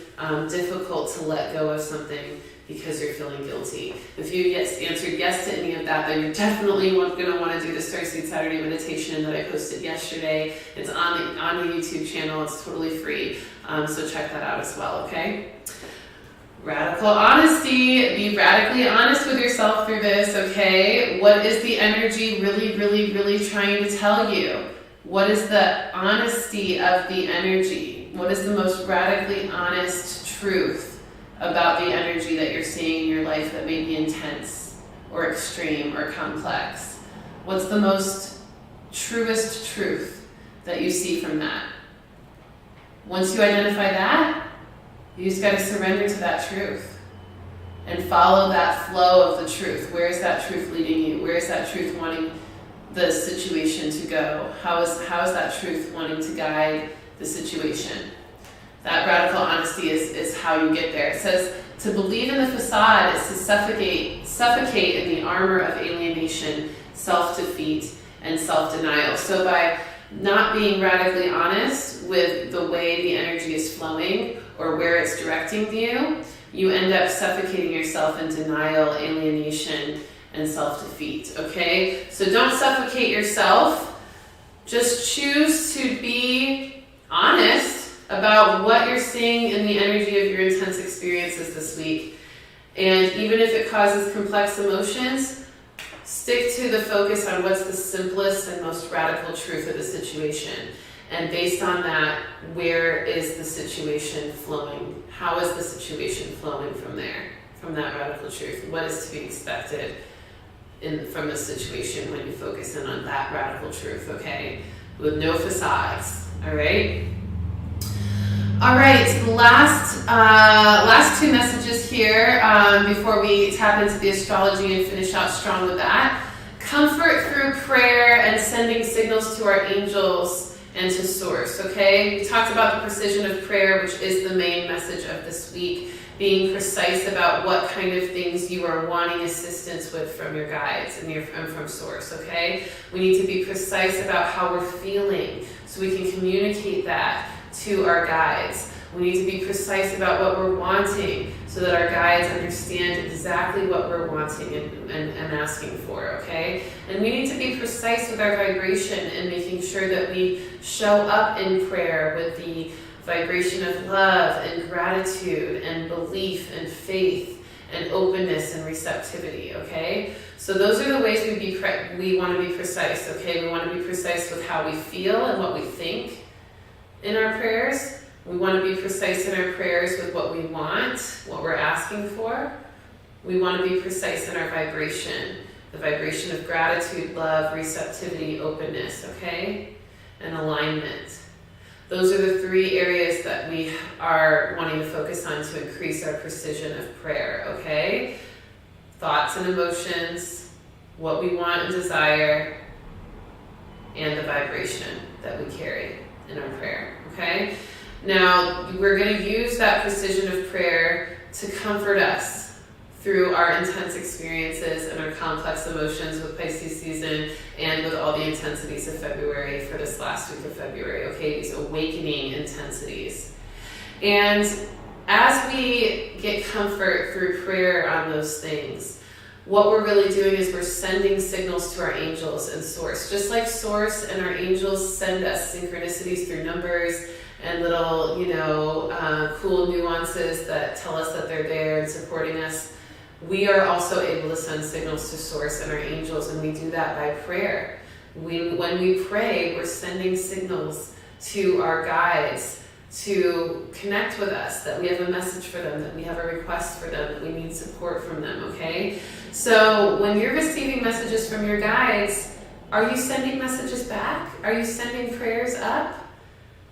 S1: difficult to let go of something because you're feeling guilty? If you answered yes to any of that, then you're definitely going to want to do the Starseed Saturday meditation that I posted yesterday. It's on the YouTube channel. It's totally free. So check that out as well, okay? Radical honesty. Be radically honest with yourself through this, okay? What is the energy really trying to tell you? What is the honesty of the energy? What is the most radically honest truth about the energy that you're seeing in your life that may be intense or extreme or complex? What's the most truest truth that you see from that? Once you identify that, you just got to surrender to that truth and follow that flow of the truth. Where is that truth leading you? Where is that truth wanting the situation to go? How is that truth wanting to guide the situation? That radical honesty is how you get there. It says to believe in the facade is to suffocate in the armor of alienation, self-defeat, and self-denial. So by not being radically honest with the way the energy is flowing or where it's directing you, you end up suffocating yourself in denial, alienation, and self-defeat, okay? So don't suffocate yourself. Just choose to be honest about what you're seeing in the energy of your intense experiences this week. And even if it causes complex emotions, stick to the focus on what's the simplest and most radical truth of the situation. And based on that, where is the situation flowing? How is the situation flowing from there, from that radical truth? What is to be expected from the situation when you focus in on that radical truth, okay? With no facades, all right? All right, last two messages here before we tap into the astrology and finish out strong with that. Comfort through prayer and sending signals to our angels and to source, okay? We talked about the precision of prayer, which is the main message of this week, being precise about what kind of things you are wanting assistance with from your guides and from source, okay? We need to be precise about how we're feeling so we can communicate that to our guides. We need to be precise about what we're wanting so that our guides understand exactly what we're wanting and asking for, okay? And we need to be precise with our vibration and making sure that we show up in prayer with the vibration of love and gratitude and belief and faith and openness and receptivity, okay? So those are the ways we want to be precise, okay? We want to be precise with how we feel and what we think in our prayers. We want to be precise in our prayers with what we want, what we're asking for. We want to be precise in our vibration, the vibration of gratitude, love, receptivity, openness, okay? And alignment. Those are the three areas that we are wanting to focus on to increase our precision of prayer, okay? Thoughts and emotions, what we want and desire, and the vibration that we carry in our prayer, okay? Now, we're going to use that precision of prayer to comfort us through our intense experiences and our complex emotions with Pisces season and with all the intensities of February for this last week of February, okay? These awakening intensities. And as we get comfort through prayer on those things, what we're really doing is we're sending signals to our angels and Source. Just like Source and our angels send us synchronicities through numbers and little, cool nuances that tell us that they're there and supporting us, we are also able to send signals to Source and our angels, and we do that by prayer. When we pray, we're sending signals to our guides to connect with us, that we have a message for them, that we have a request for them, that we need support from them, okay? So when you're receiving messages from your guides, are you sending messages back? Are you sending prayers up?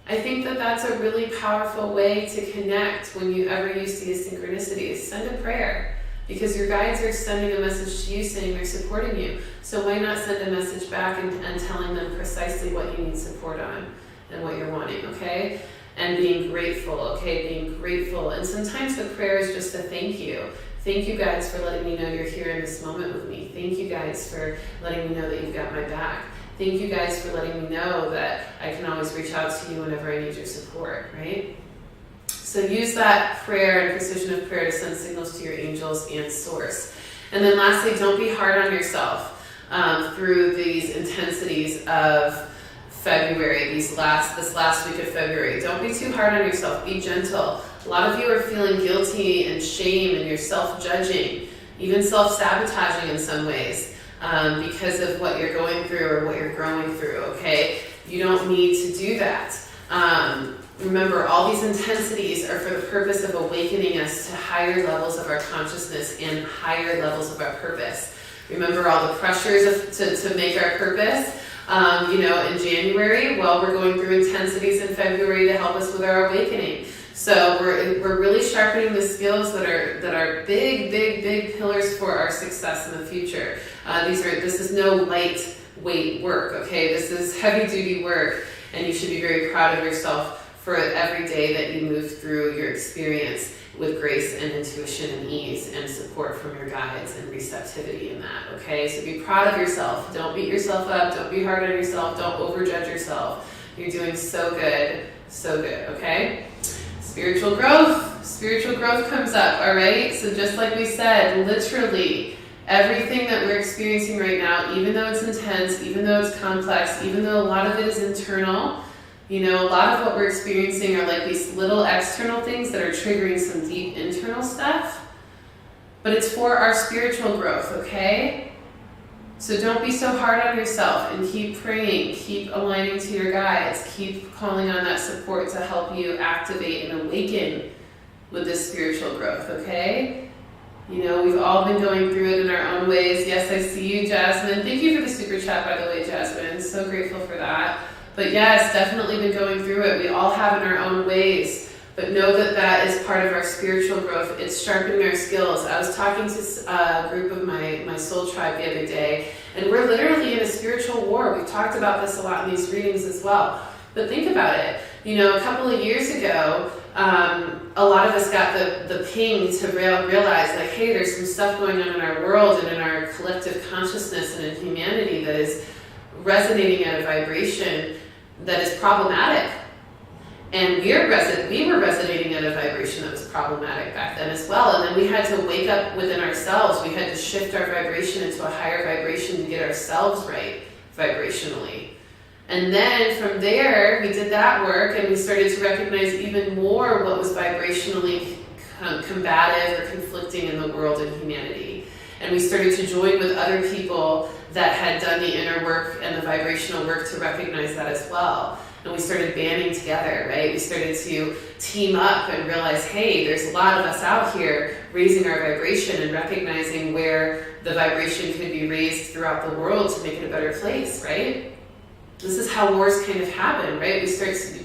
S1: I think that that's a really powerful way to connect when you see a synchronicity, is send a prayer. Because your guides are sending a message to you saying they're supporting you. So why not send a message back and telling them precisely what you need support on and what you're wanting, okay? And being grateful, okay? Being grateful. And sometimes the prayer is just a thank you. Thank you, guides, for letting me know you're here in this moment with me. Thank you, guides, for letting me know that you've got my back. Thank you, guys, for letting me know that I can always reach out to you whenever I need your support, right? So use that prayer and precision of prayer to send signals to your angels and Source. And then lastly, don't be hard on yourself through these intensities of February, this last week of February. Don't be too hard on yourself. Be gentle. A lot of you are feeling guilty and shame, and you're self-judging, even self-sabotaging in some ways because of what you're going through or what you're growing through, okay? You don't need to do that. Remember, all these intensities are for the purpose of awakening us to higher levels of our consciousness and higher levels of our purpose. Remember all the pressures to make our purpose. In January, we're going through intensities in February to help us with our awakening. So we're really sharpening the skills that are big pillars for our success in the future. This is no lightweight work, okay? This is heavy duty work, and you should be very proud of yourself for every day that you move through your experience with grace and intuition and ease and support from your guides and receptivity in that, okay? So be proud of yourself. Don't beat yourself up. Don't be hard on yourself. Don't overjudge yourself. You're doing so good, okay? Spiritual growth comes up, all right? So just like we said, literally everything that we're experiencing right now, even though it's intense, even though it's complex, even though a lot of it is internal, a lot of what we're experiencing are like these little external things that are triggering some deep internal stuff, but it's for our spiritual growth, okay? So don't be so hard on yourself, and keep praying, keep aligning to your guides, keep calling on that support to help you activate and awaken with this spiritual growth, okay? We've all been going through it in our own ways. Yes, I see you, Jasmine. Thank you for the super chat, by the way, Jasmine. So grateful for that. But yes, definitely been going through it. We all have in our own ways, but know that that is part of our spiritual growth. It's sharpening our skills. I was talking to a group of my soul tribe the other day, and we're literally in a spiritual war. We've talked about this a lot in these readings as well. But think about it. A couple of years ago, a lot of us got the ping to realize, like, hey, there's some stuff going on in our world and in our collective consciousness and in humanity that is resonating at a vibration that is problematic. And we were resonating at a vibration that was problematic back then as well. And then we had to wake up within ourselves. We had to shift our vibration into a higher vibration to get ourselves right vibrationally. And then from there, we did that work, and we started to recognize even more what was vibrationally combative or conflicting in the world and humanity. And we started to join with other people that had done the inner work and the vibrational work to recognize that as well. And we started banding together, right? We started to team up and realize, hey, there's a lot of us out here raising our vibration and recognizing where the vibration could be raised throughout the world to make it a better place, right? This is how wars kind of happen, right?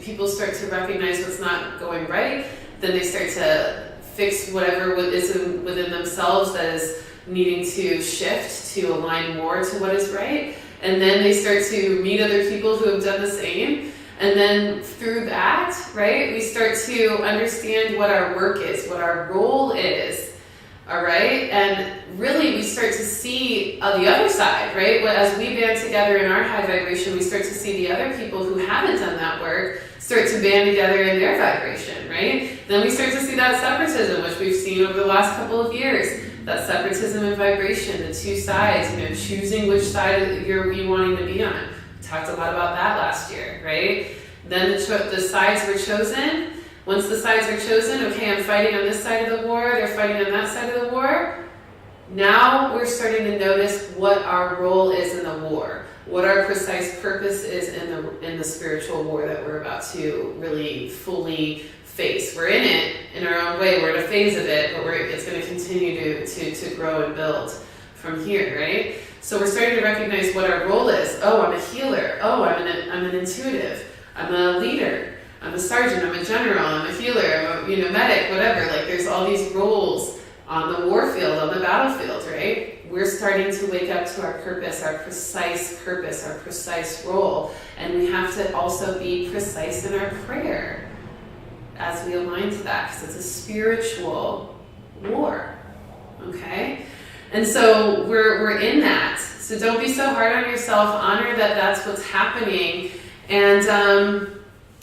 S1: People start to recognize what's not going right, then they start to fix whatever is within themselves that is needing to shift to align more to what is right. And then they start to meet other people who have done the same. And then through that, right, we start to understand what our work is, what our role is, All right, and really we start to see the other side, right? As we band together in our high vibration, we start to see the other people who haven't done that work start to band together in their vibration, right? Then we start to see that separatism, which we've seen over the last couple of years. That separatism and vibration, the two sides, choosing which side you're wanting to be on. We talked a lot about that last year, right? Then the sides were chosen. Once the sides are chosen, okay, I'm fighting on this side of the war, they're fighting on that side of the war. Now we're starting to notice what our role is in the war, what our precise purpose is in the spiritual war that we're about to really fully face. We're in it in our own way, we're in a phase of it, but it's going to continue to grow and build from here, right? So we're starting to recognize what our role is. Oh, I'm a healer. Oh, I'm an intuitive. I'm a leader. I'm a sergeant, I'm a general, I'm a healer, I'm a medic, whatever. Like there's all these roles on the war field, on the battlefield, right? We're starting to wake up to our purpose, our precise role. And we have to also be precise in our prayer as we align to that, because it's a spiritual war, okay? And so we're in that. So don't be so hard on yourself. Honor that that's what's happening. And,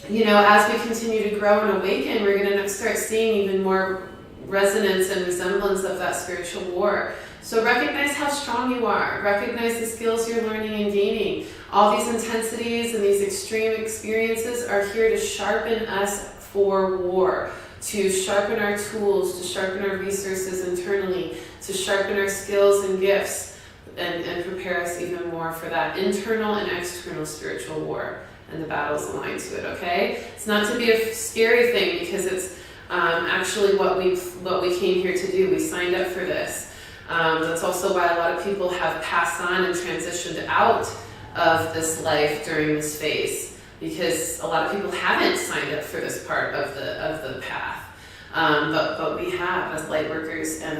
S1: as we continue to grow and awaken, we're going to start seeing even more resonance and resemblance of that spiritual war. So recognize how strong you are. Recognize the skills you're learning and gaining. All these intensities and these extreme experiences are here to sharpen us for war, to sharpen our tools, to sharpen our resources internally, to sharpen our skills and gifts, and prepare us even more for that internal and external spiritual war. And the battles aligned to it, okay? It's not to be a scary thing, because it's actually what we came here to do. We signed up for this. That's also why a lot of people have passed on and transitioned out of this life during this phase, because a lot of people haven't signed up for this part of the path. But we have, as Lightworkers and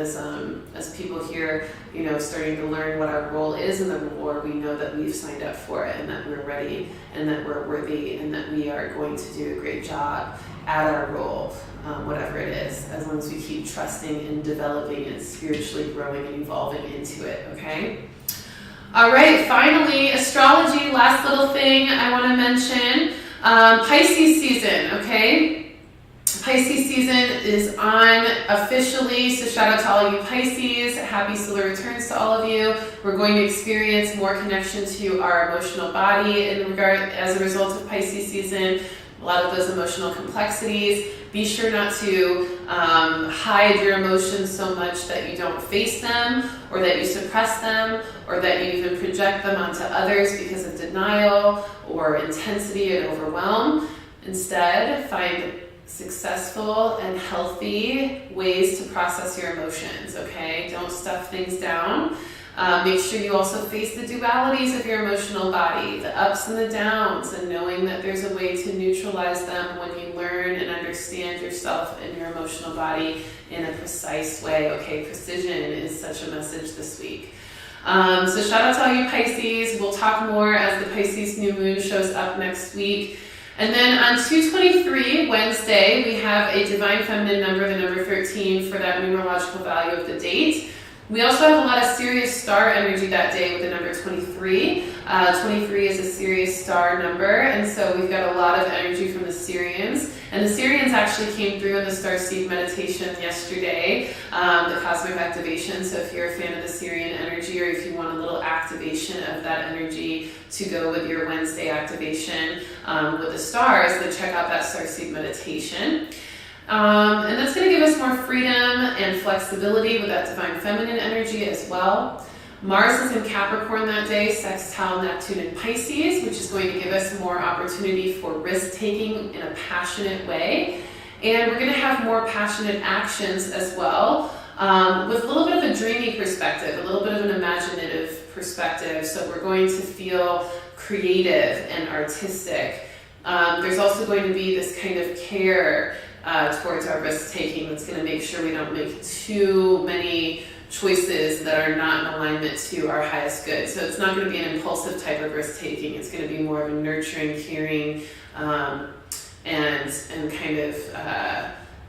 S1: as people here, starting to learn what our role is in the war. We know that we've signed up for it, and that we're ready, and that we're worthy, and that we are going to do a great job at our role, whatever it is, as long as we keep trusting and developing and spiritually growing and evolving into it, okay? All right, finally, astrology, last little thing I want to mention, Pisces season, okay? Pisces season is on officially, so shout out to all you Pisces. Happy solar returns to all of you. We're going to experience more connection to our emotional body as a result of Pisces season. A lot of those emotional complexities. Be sure not to hide your emotions so much that you don't face them, or that you suppress them, or that you even project them onto others because of denial or intensity and overwhelm. Instead, find successful and healthy ways to process your emotions, okay? Don't stuff things down. Make sure you also face the dualities of your emotional body, the ups and the downs, and knowing that there's a way to neutralize them when you learn and understand yourself and your emotional body in a precise way, okay? Precision is such a message this week. So shout out to all you Pisces. We'll talk more as the Pisces new moon shows up next week. And then on 2/23, Wednesday, we have a divine feminine number, the number 13, for that numerological value of the date. We also have a lot of Sirius star energy that day with the number 23. 23 is a Sirius star number, and so we've got a lot of energy from the Sirians. And the Sirians actually came through in the Starseed meditation yesterday, the cosmic activation. So if you're a fan of the Sirian energy, or if you want a little activation of that energy to go with your Wednesday activation with the stars, then check out that Starseed meditation. And that's going to give us more freedom and flexibility with that divine feminine energy as well. Mars is in Capricorn that day, sextile Neptune in Pisces, which is going to give us more opportunity for risk-taking in a passionate way. And we're going to have more passionate actions as well, with a little bit of a dreamy perspective, a little bit of an imaginative perspective. So we're going to feel creative and artistic. There's also going to be this kind of care towards our risk-taking that's going to make sure we don't make too many choices that are not in alignment to our highest good. So it's not going to be an impulsive type of risk-taking. It's going to be more of a nurturing, caring, and kind of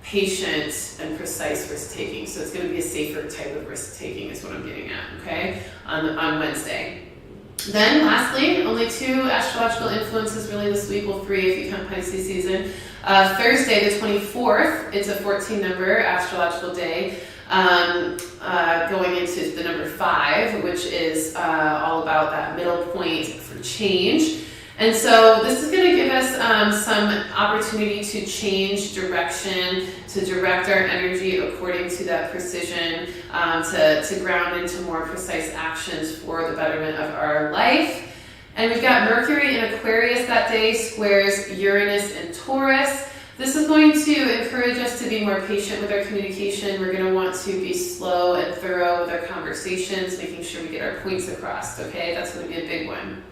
S1: patient and precise risk taking. So it's going to be a safer type of risk taking is what I'm getting at, okay, on Wednesday. Then lastly, only 2 astrological influences really this week, well 3 if you count Pisces season. Thursday the 24th, it's a 14 number astrological day, going into the number 5, which is all about that middle point for change. And so this is going to give us some opportunity to change direction, to direct our energy according to that precision, to ground into more precise actions for the betterment of our life. And we've got Mercury in Aquarius that day, squares Uranus and Taurus. This is going to encourage us to be more patient with our communication. We're going to want to be slow and thorough with our conversations, making sure we get our points across, okay? That's going to be a big one.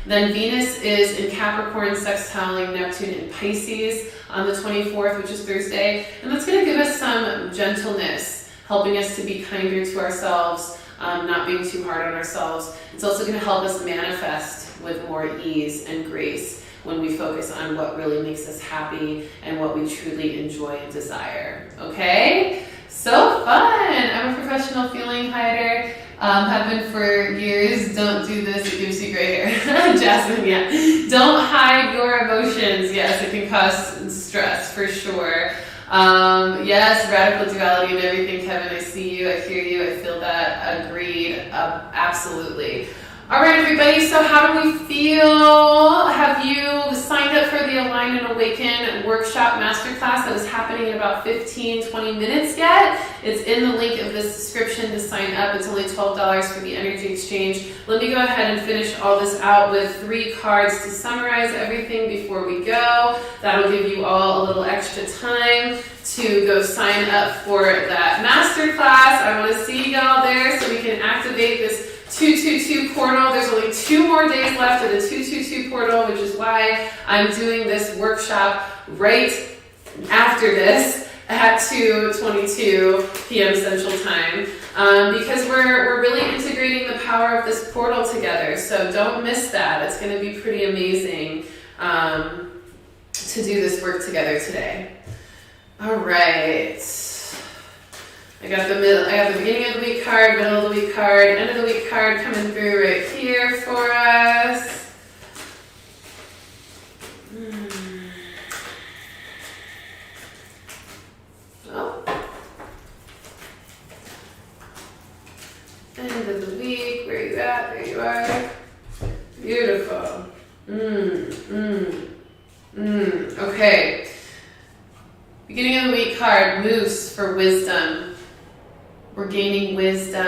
S1: Then Venus is in Capricorn, sextiling Neptune in Pisces on the 24th, which is Thursday. And that's going to give us some gentleness, helping us to be kinder to ourselves, not being too hard on ourselves. It's also going to help us manifest with more ease and grace when we focus on what really makes us happy and what we truly enjoy and desire. Okay? So fun! I'm a professional feeling hider. Have been for years. Don't do this, it gives you gray hair. Jasmine, yeah. Don't hide your emotions. Yes, it can cause stress for sure. Yes, radical duality and everything, Kevin. I see you, I hear you, I feel that. Agreed. Absolutely. All right, everybody, so how do we feel? Have you signed up for the Align and Awaken workshop masterclass that is happening in about 15-20 minutes yet? It's in the link of this description to sign up. It's only $12 for the energy exchange. Let me go ahead and finish all this out with 3 cards to summarize everything before we go. That'll give you all a little extra time to go sign up for that masterclass. I want to see y'all there so we can activate this 222 portal. There's only 2 more days left of the 222 portal, which is why I'm doing this workshop right after this at 2:22 p.m. Central Time, because we're really integrating the power of this portal together. So don't miss that. It's going to be pretty amazing to do this work together today. All right. I got the beginning of the week card, middle of the week card, end of the week card coming through right here for us. Oh. End of the week, where you at? There you are. Beautiful. Okay. Beginning of the week card, Moose for wisdom. We're gaining wisdom,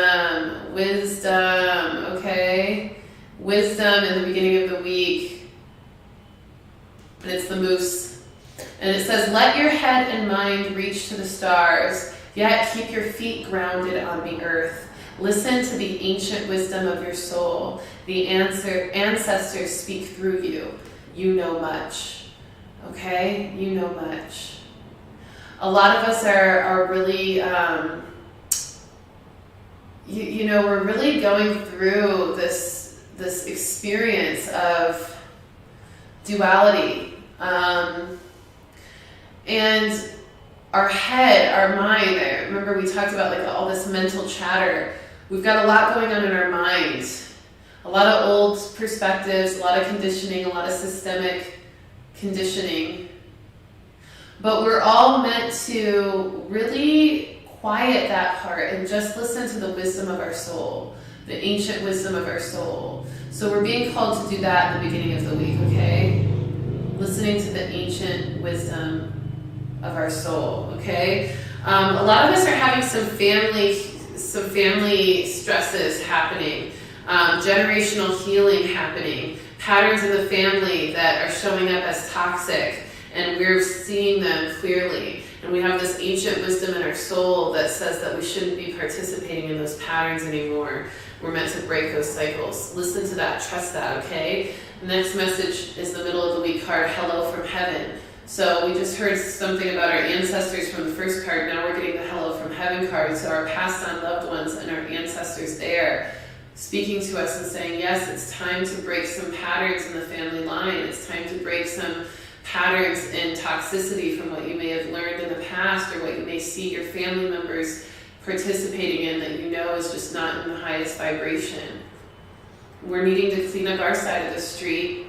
S1: okay? Wisdom in the beginning of the week. And it's the moose. And it says, let your head and mind reach to the stars, yet keep your feet grounded on the earth. Listen to the ancient wisdom of your soul. The ancestors speak through you. You know much, okay? You know much. A lot of us are really... we're really going through this experience of duality, and our head, our mind. I remember we talked about all this mental chatter. We've got a lot going on in our mind, a lot of old perspectives, a lot of conditioning, a lot of systemic conditioning. But we're all meant to really quiet that part and just listen to the wisdom of our soul, the ancient wisdom of our soul. So we're being called to do that at the beginning of the week, okay? Listening to the ancient wisdom of our soul, okay? A lot of us are having some family stresses happening, generational healing happening, patterns in the family that are showing up as toxic, and we're seeing them clearly. And we have this ancient wisdom in our soul that says that we shouldn't be participating in those patterns anymore. We're meant to break those cycles. Listen to that, trust that, okay? The next message is the middle of the week card, hello from heaven. So we just heard something about our ancestors from the first card. Now we're getting the hello from heaven card. So our passed on loved ones and our ancestors there speaking to us and saying, yes, it's time to break some patterns in the family line. It's time to break some patterns and toxicity from what you may have learned in the past or what you may see your family members participating in that you know is just not in the highest vibration. We're needing to clean up our side of the street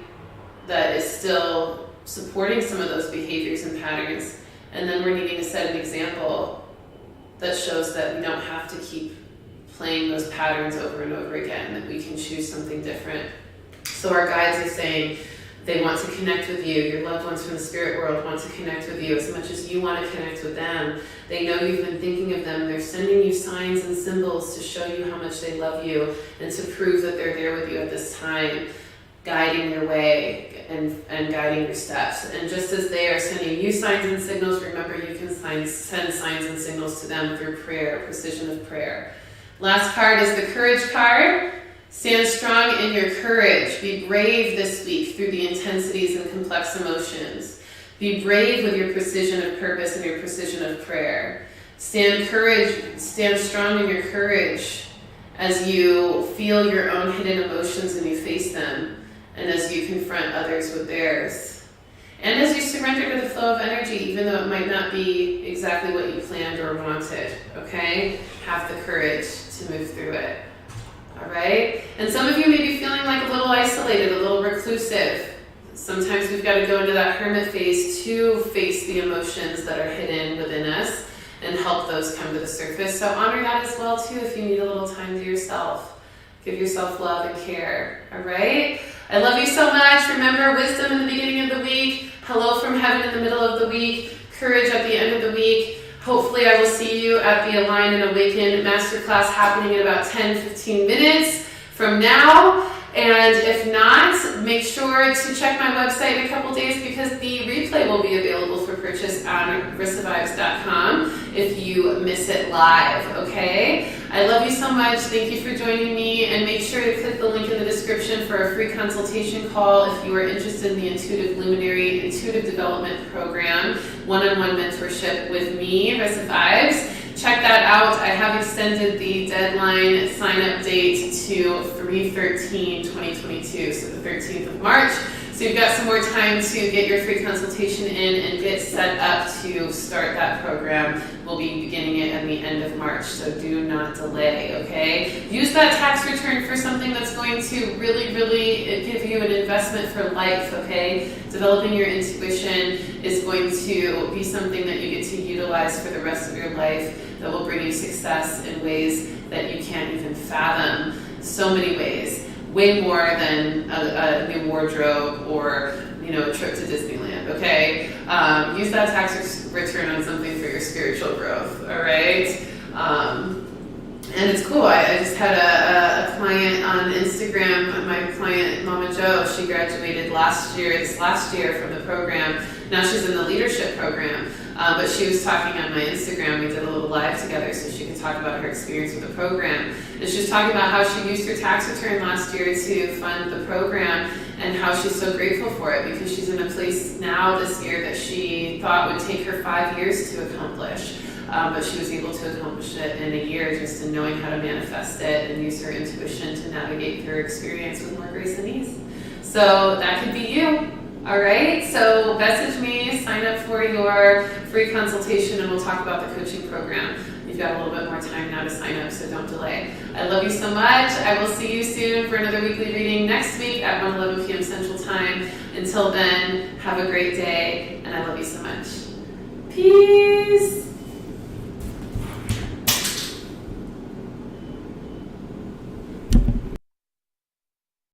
S1: that is still supporting some of those behaviors and patterns, and then we're needing to set an example that shows that we don't have to keep playing those patterns over and over again, that we can choose something different. So our guides are saying they want to connect with you. Your loved ones from the spirit world want to connect with you as much as you want to connect with them. They know you've been thinking of them. They're sending you signs and symbols to show you how much they love you and to prove that they're there with you at this time, guiding your way and guiding your steps. And just as they are sending you signs and signals, remember you can send signs and signals to them through prayer, precision of prayer. Last card is the courage card. Stand strong in your courage. Be brave this week through the intensities and complex emotions. Be brave with your precision of purpose and your precision of prayer. Stand strong in your courage as you feel your own hidden emotions and you face them, and as you confront others with theirs. And as you surrender to the flow of energy, even though it might not be exactly what you planned or wanted, okay? Have the courage to move through it. All right? And some of you may be feeling like a little isolated, a little reclusive. Sometimes we've got to go into that hermit phase to face the emotions that are hidden within us and help those come to the surface. So honor that as well, too, if you need a little time to yourself. Give yourself love and care. All right? I love you so much. Remember, wisdom in the beginning of the week, hello from heaven in the middle of the week, courage at the end of the week. Hopefully I will see you at the Align and Awaken Masterclass happening in about 10-15 minutes from now. And if not, make sure to check my website in a couple days because the replay will be available for purchase on rissavibes.com if you miss it live, okay? I love you so much. Thank you for joining me, and make sure to click the link in the description for a free consultation call if you are interested in the Intuitive Luminary Intuitive Development Program, one-on-one mentorship with me, Rissa Vibes. Check that out. I have extended the deadline sign-up date to 3/13/2022, so the 13th of March. So you've got some more time to get your free consultation in and get set up to start that program. We'll be beginning it at the end of March, so do not delay, okay? Use that tax return for something that's going to really, really give you an investment for life, okay? Developing your intuition is going to be something that you get to utilize for the rest of your life that will bring you success in ways that you can't even fathom. So many ways. Way more than a new wardrobe or, a trip to Disneyland, okay? Use that tax return on something for your spiritual growth, all right? And it's cool. I just had a client on Instagram, my client, Mama Jo. She graduated this last year from the program. Now she's in the leadership program. But she was talking on my Instagram. We did a little live together so she could talk about her experience with the program. And she was talking about how she used her tax return last year to fund the program and how she's so grateful for it because she's in a place now this year that she thought would take her 5 years to accomplish. But she was able to accomplish it in a year just in knowing how to manifest it and use her intuition to navigate through her experience with more grace and ease. So that could be you. All right, so message me, sign up for your free consultation, and we'll talk about the coaching program. You've got a little bit more time now to sign up, so don't delay. I love you so much. I will see you soon for another weekly reading next week at 1:11 p.m. Central Time. Until then, have a great day, and I love you so much. Peace.